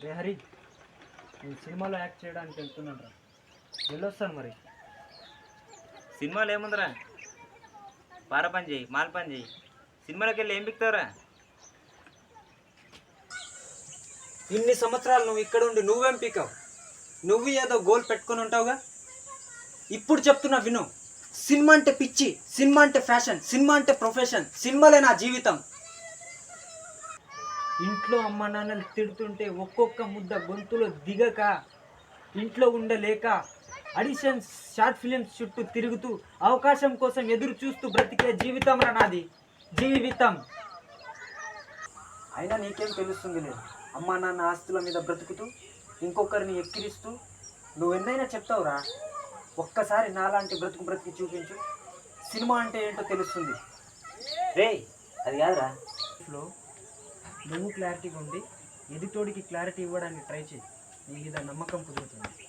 రే హరి, నేను సినిమాలో యాక్ట్ చేయడానికి వెళ్తున్నాను రా, వెళ్ళొస్తాను మరి. సినిమాలు ఏముందిరా, పార పని చేయి, మాల పని చేయి. సినిమాలోకి వెళ్ళి ఏం బిక్తావురా? ఇన్ని సంవత్సరాలు నువ్వు ఇక్కడ ఉండి నువ్వేం పీకావు? నువ్వు ఏదో గోల్ పెట్టుకొని ఉంటావుగా. ఇప్పుడు చెప్తున్నా విను, సినిమా అంటే పిచ్చి, సినిమా అంటే ఫ్యాషన్, సినిమా అంటే ప్రొఫెషన్, సినిమాలే నా జీవితం. ఇంట్లో అమ్మ నాన్నలు తిడుతుంటే ఒక్కొక్క ముద్ద గొంతులో దిగక, ఇంట్లో ఉండలేక, ఆడిషన్స్ షార్ట్ ఫిలిమ్స్ చుట్టూ తిరుగుతూ అవకాశం కోసం ఎదురు చూస్తూ బ్రతికే జీవితం రా నాది, జీవితం. అయినా నీకేం తెలుస్తుంది లేదు, అమ్మా నాన్న ఆస్తుల మీద బ్రతుకుతూ ఇంకొకరిని ఎక్కిరిస్తూ నువ్వెన్నైనా చెప్తావురా. ఒక్కసారి నాలాంటి బ్రతికి చూపించు, సినిమా అంటే ఏంటో తెలుస్తుంది. రే అది కాదురా, లో నువ్వు క్లారిటీగా ఉండి ఎదుటోడికి క్లారిటీ ఇవ్వడానికి ట్రై చేయి, నీ మీద నమ్మకం కుదురుతుంది.